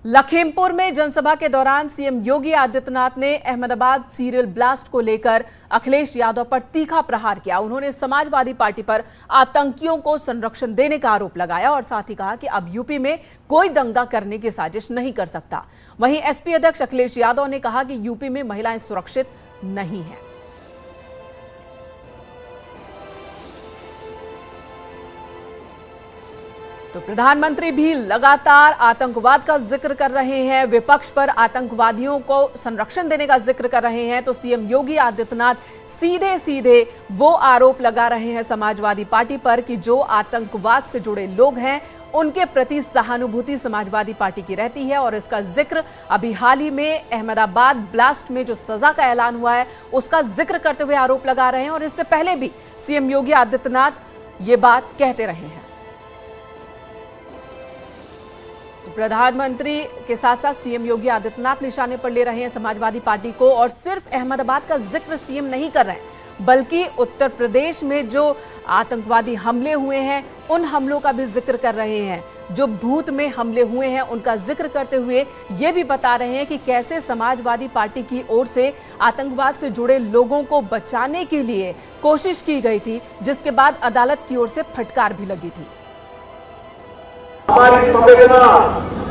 लखीमपुर में जनसभा के दौरान सीएम योगी आदित्यनाथ ने अहमदाबाद सीरियल ब्लास्ट को लेकर अखिलेश यादव पर तीखा प्रहार किया। उन्होंने समाजवादी पार्टी पर आतंकियों को संरक्षण देने का आरोप लगाया और साथ ही कहा कि अब यूपी में कोई दंगा करने की साजिश नहीं कर सकता। वहीं एसपी अध्यक्ष अखिलेश यादव ने कहा कि यूपी में महिलाएं सुरक्षित नहीं हैं। तो प्रधानमंत्री भी लगातार आतंकवाद का जिक्र कर रहे हैं, विपक्ष पर आतंकवादियों को संरक्षण देने का जिक्र कर रहे हैं। तो सीएम योगी आदित्यनाथ सीधे सीधे वो आरोप लगा रहे हैं समाजवादी पार्टी पर कि जो आतंकवाद से जुड़े लोग हैं उनके प्रति सहानुभूति समाजवादी पार्टी की रहती है। और इसका जिक्र अभी हाल ही में अहमदाबाद ब्लास्ट में जो सजा का ऐलान हुआ है उसका जिक्र करते हुए आरोप लगा रहे हैं। और इससे पहले भी सीएम योगी आदित्यनाथ ये बात कहते रहे हैं। प्रधानमंत्री के साथ साथ सीएम योगी आदित्यनाथ निशाने पर ले रहे हैं समाजवादी पार्टी को। और सिर्फ अहमदाबाद का जिक्र सीएम नहीं कर रहे हैं बल्कि उत्तर प्रदेश में जो आतंकवादी हमले हुए हैं उन हमलों का भी जिक्र कर रहे हैं। जो भूत में हमले हुए हैं उनका जिक्र करते हुए ये भी बता रहे हैं कि कैसे समाजवादी पार्टी की ओर से आतंकवाद से जुड़े लोगों को बचाने के लिए कोशिश की गई थी, जिसके बाद अदालत की ओर से फटकार भी लगी थी। हमारी संवेदना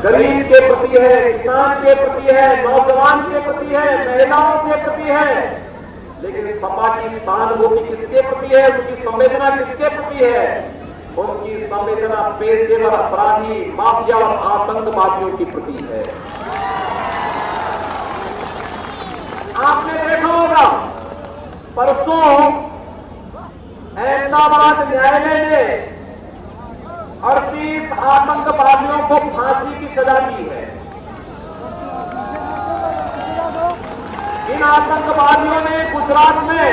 गरीब के प्रति है, किसान के प्रति है, नौजवान के प्रति है, महिलाओं के प्रति है। लेकिन सपा की सहानुभूति किसके प्रति है, उनकी संवेदना किसके प्रति है? उनकी संवेदना पेशेवर अपराधी, माफिया और आतंकवादियों की प्रति है। आपने देखा होगा परसों अहमदाबाद न्यायालय ने 38 आतंकवादियों को फांसी की सजा दी है। इन आतंकवादियों ने गुजरात में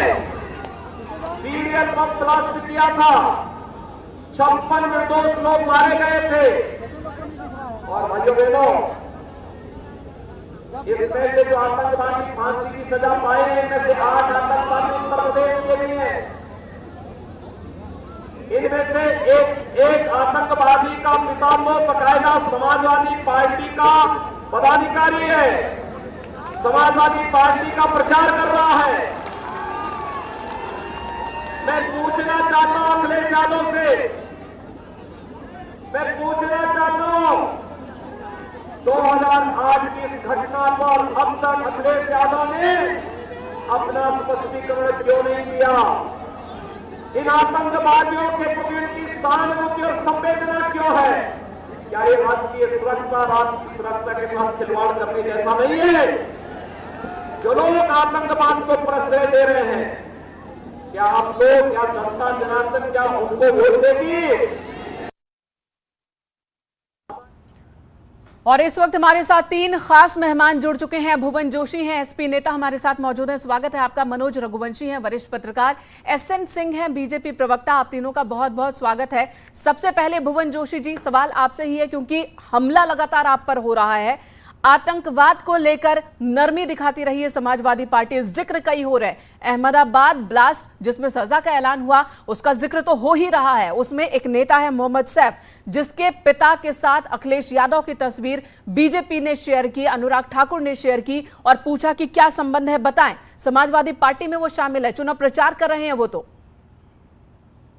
सीरियल बम ब्लास्ट किया था। 56 निर्दोष लोग मारे गए थे। और भाइयों बहनों, इसमें से जो आतंकवादी फांसी की सजा पाए इनमें से 8 आतंकवादी उत्तर प्रदेश के भी हैं। इनमें से एक आतंकवादी का पिता तो बकायदा समाजवादी पार्टी का पदाधिकारी है, समाजवादी पार्टी का प्रचार कर रहा है। मैं पूछना चाहता हूं अखिलेश यादव से, मैं पूछना चाहता हूं 2008 की इस घटना पर अब तक अखिलेश यादव ने अपना स्पष्टीकरण क्यों नहीं दिया? इन आतंकवादियों के प्रति उनकी सहानुभूति और संवेदना क्यों है? क्या ये राष्ट्रीय सुरक्षा, राज्य की सुरक्षा के साथ खिलवाड़ करने जैसा नहीं है? जो लोग आतंकवाद को प्रश्रय दे रहे हैं, क्या आप लोग, क्या जनता जनार्दन, क्या उनको वोट देगी? और इस वक्त हमारे साथ 3 खास मेहमान जुड़ चुके हैं। भुवन जोशी हैं, एसपी नेता, हमारे साथ मौजूद हैं। स्वागत है आपका। मनोज रघुवंशी हैं, वरिष्ठ पत्रकार। एसएन सिंह हैं, बीजेपी प्रवक्ता। आप तीनों का बहुत बहुत स्वागत है। सबसे पहले भुवन जोशी जी, सवाल आपसे ही है क्योंकि हमला लगातार आप पर हो रहा है। आतंकवाद को लेकर नरमी दिखाती रही है समाजवादी पार्टी, जिक्र कई हो रहा है। अहमदाबाद ब्लास्ट जिसमें सजा का ऐलान हुआ उसका जिक्र तो हो ही रहा है। उसमें एक नेता है मोहम्मद सैफ, जिसके पिता के साथ अखिलेश यादव की तस्वीर बीजेपी ने शेयर की, अनुराग ठाकुर ने शेयर की और पूछा कि क्या संबंध है, बताएं। समाजवादी पार्टी में वो शामिल है, चुनाव प्रचार कर रहे हैं वो। तो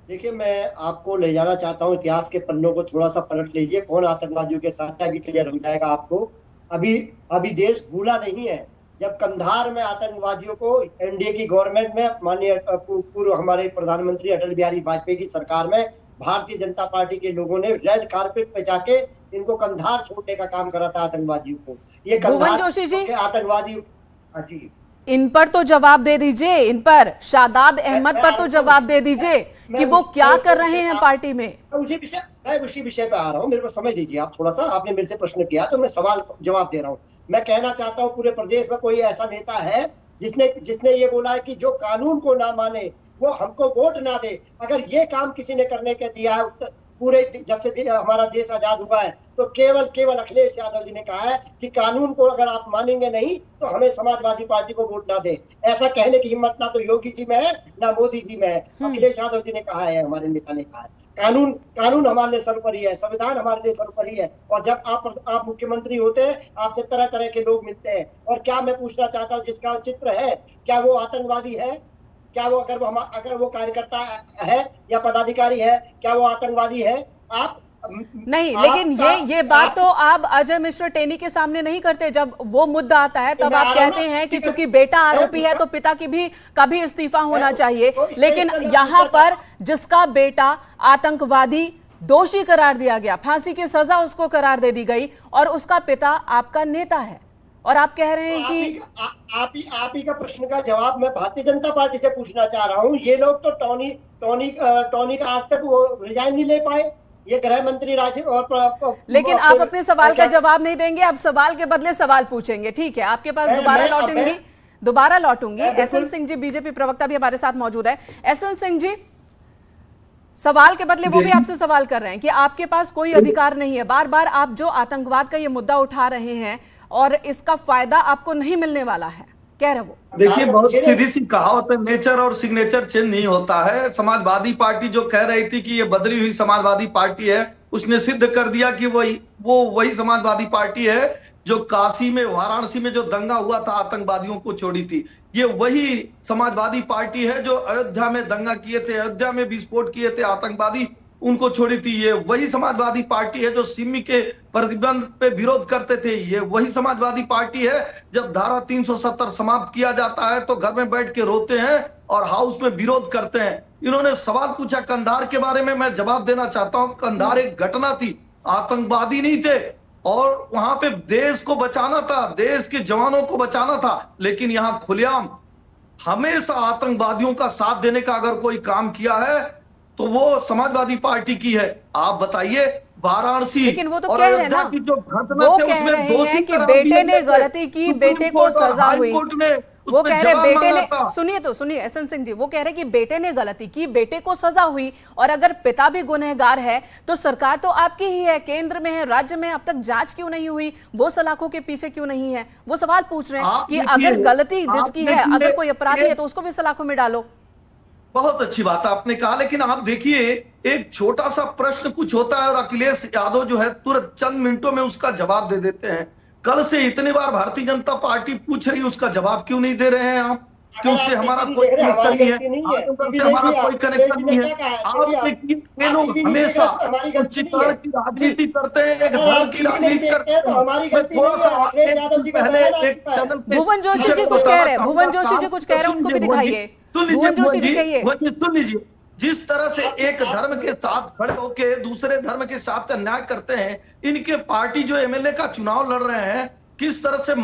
देखिए, मैं आपको ले जाना चाहता हूं इतिहास के पन्नों को, थोड़ा सा पलट लीजिए। कौन आतंकवादियों के साथ है, अभी क्लियर हो जाएगा आपको। अभी देश भूला नहीं है जब कंधार में आतंकवादियों को एनडीए की गवर्नमेंट में, माननीय पूर्व हमारे प्रधानमंत्री अटल बिहारी वाजपेयी की सरकार में भारतीय जनता पार्टी के लोगों ने रेड कारपेट पे जाके इनको कंधार छोड़ने का काम करा था आतंकवादियों को। ये भुवन जोशी जी, आतंकवादी जी, इन पर तो जवाब दे दीजिए। इन पर, शादाब अहमद पर तो जवाब दे दीजिए कि वो क्या कर रहे हैं पार्टी में। मैं उसी विषय पे आ रहा हूँ, मेरे को समझ लीजिए आप थोड़ा सा। आपने मेरे से प्रश्न किया तो मैं सवाल जवाब दे रहा हूँ। मैं कहना चाहता हूँ पूरे प्रदेश में कोई ऐसा नेता है जिसने ये बोला है कि जो कानून को ना माने वो हमको वोट ना दे। अगर ये काम किसी ने करने के दिया है पूरे जब से हमारा देश आजाद हुआ है, तो केवल केवल अखिलेश यादव जी ने कहा है कि कानून को अगर आप मानेंगे नहीं तो हमें समाजवादी पार्टी को वोट ना दें। ऐसा कहने की हिम्मत ना तो योगी जी में है ना मोदी जी में है, अखिलेश यादव जी ने कहा है, हमारे नेता ने कहा है। कानून हमारे लिए सर्वोपरि है, संविधान हमारे लिए सर्वोपरि है। और जब आप मुख्यमंत्री होते हैं, आपसे तरह तरह के लोग मिलते हैं। और क्या मैं पूछना चाहता हूँ, जिसका चित्र है, क्या वो आतंकवादी है? क्या वो अगर वो कार्यकर्ता है या पदाधिकारी है, क्या वो आतंकवादी है? आप नहीं, लेकिन ये बात तो आप अजय मिश्र टेनी के सामने नहीं करते। जब वो मुद्दा आता है तब आप कहते हैं कि चूंकि बेटा आरोपी है तो पिता की भी कभी इस्तीफा होना चाहिए। लेकिन यहाँ पर जिसका बेटा आतंकवादी दोषी करार दिया गया, फांसी की सजा उसको करार दे दी गई, और उसका पिता आपका नेता है, और आप कह रहे हैं कि आप ही का प्रश्न का जवाब मैं भारतीय जनता पार्टी से पूछना चाह रहा हूँ। ये लोग तो टॉनी का आज तक वो रिजाइन नहीं ले पाए, ये गृह मंत्री लेकिन आप अपने सवाल का जवाब नहीं देंगे, आप सवाल के बदले सवाल पूछेंगे। ठीक है, आपके पास दोबारा लौटूंगी। एसएन सिंह जी बीजेपी प्रवक्ता भी हमारे साथ मौजूद है। एसएन सिंह जी, सवाल के बदले वो भी आपसे सवाल कर रहे हैं कि आपके पास कोई अधिकार नहीं है। बार बार आप जो आतंकवाद का ये मुद्दा उठा रहे हैं और इसका फायदा आपको नहीं मिलने वाला है, कह रहे वो। देखिए, बहुत सीधी सी कहावत है, नेचर और सिग्नेचर चेंज नहीं होता है। समाजवादी पार्टी जो कह रही थी कि ये बदली हुई समाजवादी पार्टी है, उसने सिद्ध कर दिया कि वही समाजवादी पार्टी है जो काशी में, वाराणसी में जो दंगा हुआ था, आतंकवादियों को छोड़ी थी। ये वही समाजवादी पार्टी है जो अयोध्या में दंगा किए थे, अयोध्या में विस्फोट किए थे आतंकवादी, उनको छोड़ी थी। ये वही समाजवादी पार्टी है जो सिमी के प्रतिबंध पे विरोध करते थे। ये वही समाजवादी पार्टी है जब धारा 370 समाप्त किया जाता है तो घर में बैठ के रोते हैं और हाउस में विरोध करते हैं। इन्होंने सवाल पूछा कंधार के बारे में, मैं जवाब देना चाहता हूं। कंधार एक घटना थी, आतंकवादी नहीं थे, और वहां पे देश को बचाना था, देश के जवानों को बचाना था। लेकिन यहां खुलेआम हमेशा आतंकवादियों का साथ देने का अगर कोई काम किया है तो वो समाजवादी पार्टी की है। आप बताइए, वाराणसी लेकिन वो तो और कह रहे हैं अयोध्या ना, की जो घटना वो थे कह उसमें रहे दोषी हैं कि करार बेटे दिए ने गए थे। गलती की, सुप्रीम बेटे को कोर्ट और सजा हाई हुई। कोर्ट ने वो उसमें कह रहे जवाब बेटे मांगा ने, था। सुनिए एसएन सिंह जी, वो कह रहे कि बेटे ने गलती की, बेटे को सजा हुई, और अगर पिता भी गुनहगार है तो सरकार तो आपकी ही है, केंद्र में है, राज्य में, अब तक जांच क्यों नहीं हुई? वो सलाखों के पीछे क्यों नहीं है? वो सवाल पूछ रहे हैं कि अगर गलती जिसकी है, अगर कोई अपराधी है तो उसको भी सलाखों में डालो। बहुत अच्छी बात आपने कहा, लेकिन आप देखिए, एक छोटा सा प्रश्न कुछ होता है और अखिलेश यादव जो है तुरंत चंद मिनटों में उसका जवाब दे देते हैं। कल से इतनी बार भारतीय जनता पार्टी पूछ रही है, उसका जवाब क्यों नहीं दे रहे हैं आप? कि उससे हमारा कोई कनेक्शन नहीं है, आतंकवाद से हमारा कोई कनेक्शन नहीं है। आप देखिए, ये लोग हमेशा चित्रण की राजनीति करते हैं, एक धर्म की राजनीति करते हैं। थोड़ा सा पहले एक चैनल पे भुवन जोशी जी कुछ कह रहे हैं, भुवन जोशी जी कुछ कह रहे हैं, उनको भी दिखाइए। भुवन जोशी जी कहिए। सुन लीजिए, जिस तरह से एक धर्म के साथ खड़े होकर दूसरे धर्म के साथ अन्याय करते हैं, इनके पार्टी जो एमएलए का चुनाव लड़ रहे हैं, किस तरह से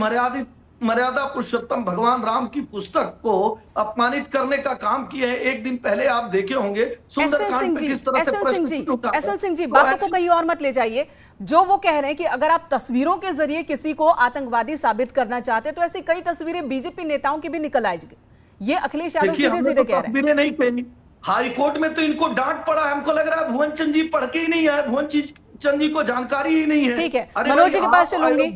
मर्यादा पुरुषोत्तम भगवान राम की पुस्तक को अपमानित करने का काम किए हैं। एक दिन पहले आप देखे होंगे सुंदरकांड पे किस तरह से प्रश्न। एसएन सिंह जी, बातों को कहीं और मत ले जाइए। जो वो कह रहे हैं कि अगर आप तस्वीरों के जरिए किसी को आतंकवादी साबित करना चाहते तो ऐसी कई तस्वीरें बीजेपी नेताओं की भी निकल आएगी। ये अखिलेश यादव सीधे कह रहे हैं। नहीं कही, हाई कोर्ट में तो इनको डांट पड़ा है। हमको लग रहा है भुवन चंद जी पढ़ के ही नहीं है, भुवन चंद जी को जानकारी ही नहीं है। ठीक है, मनोज जी के पास चलूंगी।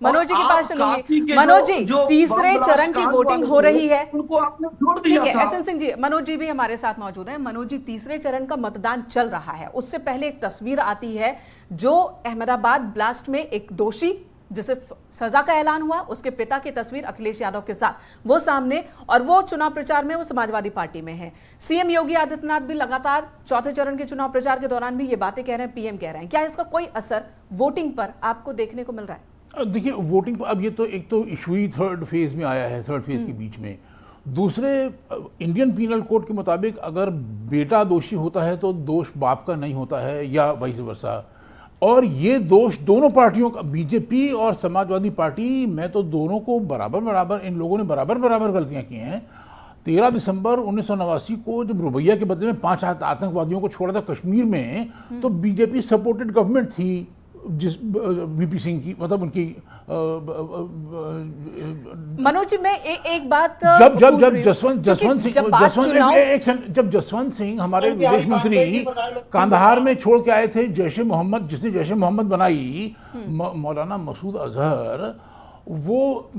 मनोज जी के पास चलूंगी। मनोज जी, तीसरे चरण की वोटिंग हो रही है, उनको आपने छोड़ दिया था। एसएन सिंह जी, मनोज जी भी हमारे साथ मौजूद हैं। मनोज जी, तीसरे चरण का मतदान चल रहा है, उससे पहले एक तस्वीर आती है जो अहमदाबाद ब्लास्ट में एक दोषी जिसे सजा का ऐलान हुआ, उसके पिता की तस्वीर अखिलेश यादव के साथ, वो सामने, और वो चुनाव प्रचार में वो समाजवादी पार्टी में है। सीएम योगी आदित्यनाथ भी लगातार चौथे चरण के चुनाव प्रचार के दौरान भी ये बातें कह रहे हैं, पीएम कह रहे हैं। क्या इसका कोई असर वोटिंग पर आपको देखने को मिल रहा है? देखिए, वोटिंग पर अब ये तो एक तो इशू ही थर्ड फेज में आया है, थर्ड फेज के बीच में। दूसरे, इंडियन पीनल कोड के मुताबिक अगर बेटा दोषी होता है तो दोष बाप का नहीं होता है, या वाइस वर्सा। और ये दोष दोनों पार्टियों का, बीजेपी और समाजवादी पार्टी, मैं तो दोनों को बराबर इन लोगों ने बराबर गलतियां की हैं। 13 दिसंबर 1989 को जब रुबैया के बदले में 5 आतंकवादियों को छोड़ा था कश्मीर में, तो बीजेपी सपोर्टेड गवर्नमेंट थी जिस वीपी सिंह की, मतलब उनकी मनोज जी, मैं एक बात जब जब पूछ जब रही हूँ। जसवंत क्योंकि जब बात जब जसवंत सिंह हमारे क्योंकि विदेश आज बात मंत्री करेगी प्रधानमंत्री कांधार में छोड़ के आए थे जैश ए मोहम्मद, जिसने जैश ए मोहम्मद बनाई, मौलाना मसूद अजहर, वो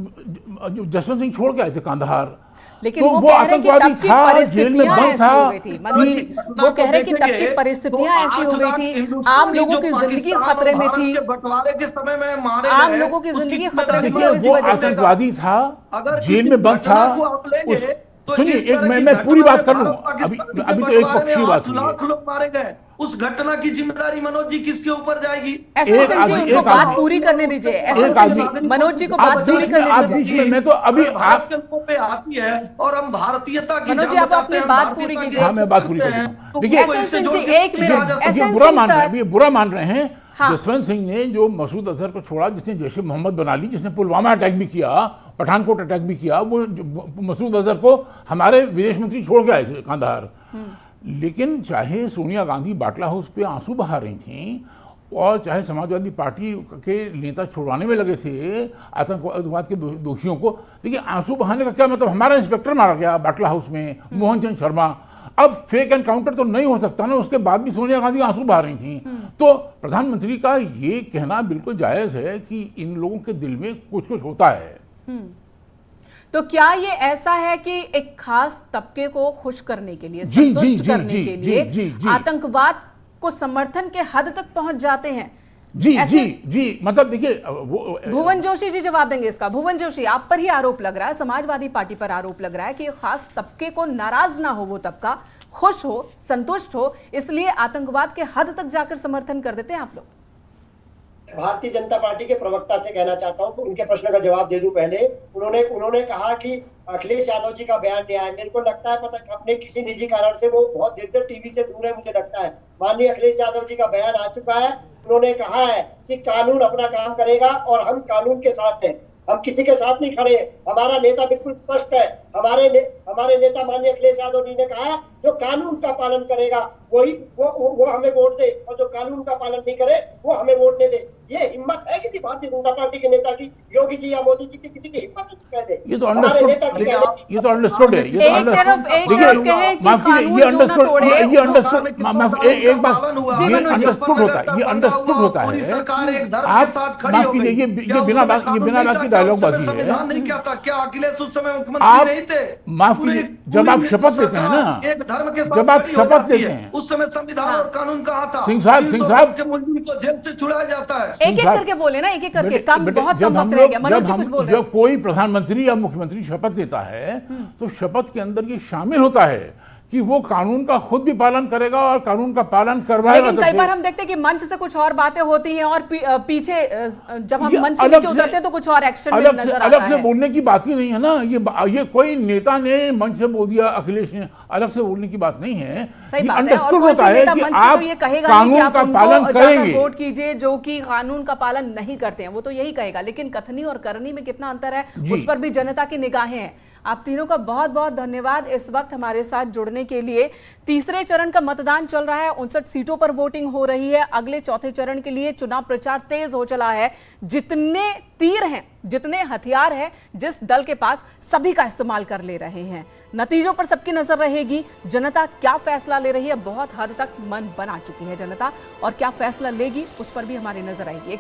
जसवंत सिंह छोड़ के आए थे कांधार। लेकिन तो वो कह रहे हैं कि आतंकवादी तब की था, जेल में परिस्थितियां बंद ऐसी था हो गई थी। मनोज जी, वो कह रहे हैं कि तब की देखेंगे परिस्थितियां तो ऐसी हो 8 गई लाख थी, हिंदुस्तानी आम लोगों जो की जिंदगी पाकिस्तान और खतरे में भारत थी, के बंटवारे के समय में मारे आम गए, लोगों की उसकी जिंदगी जिम्मेदारी खतरे में थी देखिए, और इसी वो वजह से आतंकवादी था, अगर जेल किसी में बंद था। घटना को आप लेंगे तो सुनिए, जिस एक तरह मैं की मैं पूरी घटना बात कर लूं, भारत पाकिस्तान के अभी तो एक बंटवारे में पक्षीय बात 8 हुई है। लाख लोग मारे गए, उस घटना की जिम्मेदारी मनोज जी किसके ऊपर जाएगी? एसएन सिंह जी, आदमी- उनको एक बात आदमी- पूरी करने दीजिए। एसएन एक सिंह आदमी- जी, मनोज जी को आप बात पूरी बीच में- करने आप दीजिए। बीच में, मैं तो अभी भारत के लोगों पे आती है और हम भारतीयता की मनोज जी, जान आप बचाते अपनी हैं, बात भारतीयता पूरी की कीजिए। जान हाँ, मैं बात पूरी बचाते कर हैं, देता हूं। तो देखिए, उसको एसएन इससे सिंह जोड़ जी, के एक नहीं मिनट, कहा जा सकता। एसएन ये बुरा सिंह मान रहे सर- हैं, ये बुरा मान रहे हैं। हाँ। जसवंत सिंह ने जो मसूद अजहर को छोड़ा, जिसने जैश ए मोहम्मद बना ली, जिसने पुलवामा अटैक भी किया, पठानकोट अटैक भी किया, वो मसूद अजहर को हमारे विदेश मंत्री छोड़ के आए थे कांधार। लेकिन चाहे सोनिया गांधी बाटला हाउस पे आंसू बहा रही थी, और चाहे समाजवादी पार्टी के नेता छुड़वाने में लगे थे आतंकवाद के दोषियों को, देखिए आंसू बहाने का क्या मतलब? हमारा इंस्पेक्टर मारा गया बाटला हाउस में, मोहन चंद शर्मा। अब फेक एनकाउंटर तो नहीं हो सकता ना, उसके बाद भी सोनिया गांधी आंसू बहा रही थी। तो प्रधानमंत्री का ये कहना बिल्कुल जायज है कि इन लोगों के दिल में कुछ कुछ होता है। तो क्या ये ऐसा है कि एक खास तबके को खुश करने के लिए, जी, जी, संतुष्ट जी, करने जी, के जी, लिए जी, जी। आतंकवाद को समर्थन के हद तक पहुंच जाते हैं? जी ऐसे- जी जी, मतलब देखिए वो भुवन जोशी जी जवाब देंगे इसका। भुवन जोशी, आप पर ही आरोप लग रहा है, समाजवादी पार्टी पर आरोप लग रहा है कि खास तबके को नाराज ना हो, वो तबका खुश हो, संतुष्ट हो, इसलिए आतंकवाद के हद तक जाकर समर्थन कर देते हैं आप लोग। भारतीय जनता पार्टी के प्रवक्ता से कहना चाहता हूं कि उनके प्रश्न का जवाब दे दूं। पहले उन्होंने कहा कि अखिलेश यादव जी का बयान दिया है। मेरे को लगता है पता अपने किसी निजी कारण से वो बहुत देर तक टीवी से दूर है, मुझे लगता है। माननीय अखिलेश यादव जी का बयान आ चुका है। उन्होंने कहा है कि कानून अपना काम करेगा और हम कानून के साथ हैं, हम किसी के साथ नहीं खड़े। हमारा नेता बिल्कुल स्पष्ट है। हमारे नेता माननीय अखिलेश यादव जी ने कहा है जो कानून का पालन करेगा वही वो हमें वोट दे, और जो कानून का पालन नहीं करे वो हमें वोट नहीं दे। ये हिम्मत है किसी भारतीय जनता पार्टी के नेता की? योगी जी या मोदी जी की किसी की हिम्मत कह दे? ये तो हमारे अंडरस्टूड, नेता की कहने की- ये तो अंडरस्टूड है। ये तो एक तरफ कहें कि माफ कीजिए, कानून ये जो ना अंडरस्टूड, तोड़े, ये वो अंडरस्टूड, एक बात, जी, ये मनोज जी। अंडरस्टूड होता है, ये अंडरस्टूड होता है। पूरी सरकार एक धर्म आप के साथ खड़ी माफ हो कीजिए, गई। ये क्या उस बिना समय बात, ये कानून बिना नहीं बात था? की क्या डायलॉग उस समय बाजी संविधान है। नहीं क्या था? क्या अखिलेश उस समय आप मुख्यमंत्री नहीं थे? माफ कीजिए, जब आप शपथ लेते हैं ना, एक धर्म के साथ जब आप खड़ी हो शपथ जाती लेते है, हैं, उस समय संविधान और कानून कहाँ था? सिंह साहब 300 के मुलजिम को जेल से छुड़ाया जाता है। एक एक करके बोले ना, एक एक करके, कम बहुत कम वक्त रह लोग गया। मनोज जी कुछ बोल रहे हैं। जब कोई प्रधानमंत्री या मुख्यमंत्री शपथ लेता है तो शपथ के अंदर ये शामिल होता है कि वो कानून का खुद भी पालन करेगा और कानून का पालन करवाएगा। लेकिन कई बार हम देखते हैं कि मंच से कुछ और बातें होती हैं और पीछे जब हम मंच से अलग नीचे उतरते हैं तो कुछ और एक्शन अलग नजर आता अलग से है। बोलने की बात ही नहीं है ना। ये कोई नेता ने मंच से बोल दिया, अखिलेश ने, अलग से बोलने की बात नहीं है। सही ये बात है। और अंडरस्टूड कोई होता भी है नेता कि मंच से आप तो ये कहेगा नहीं कि कानून आप का उनको पालन जाकर करेंगे। वोट कीजिए जो कि कानून का पालन नहीं करते हैं, वो तो यही कहेगा। लेकिन कथनी और करनी में कितना अंतर है, जी। उस पर भी जनता की निगाहें हैं। आप तीनों का बहुत बहुत धन्यवाद इस वक्त हमारे साथ जुड़ने के लिए। तीसरे चरण का मतदान चल रहा है, 59 सीटों पर वोटिंग हो रही है। अगले चौथे चरण के लिए चुनाव प्रचार तेज हो चला है। जितने तीर हैं, जितने हथियार हैं, जिस दल के पास, सभी का इस्तेमाल कर ले रहे हैं। नतीजों पर सबकी नजर रहेगी। जनता क्या फैसला ले रही है, बहुत हद तक मन बना चुकी है जनता, और क्या फैसला लेगी उस पर भी हमारी नजर आएगी।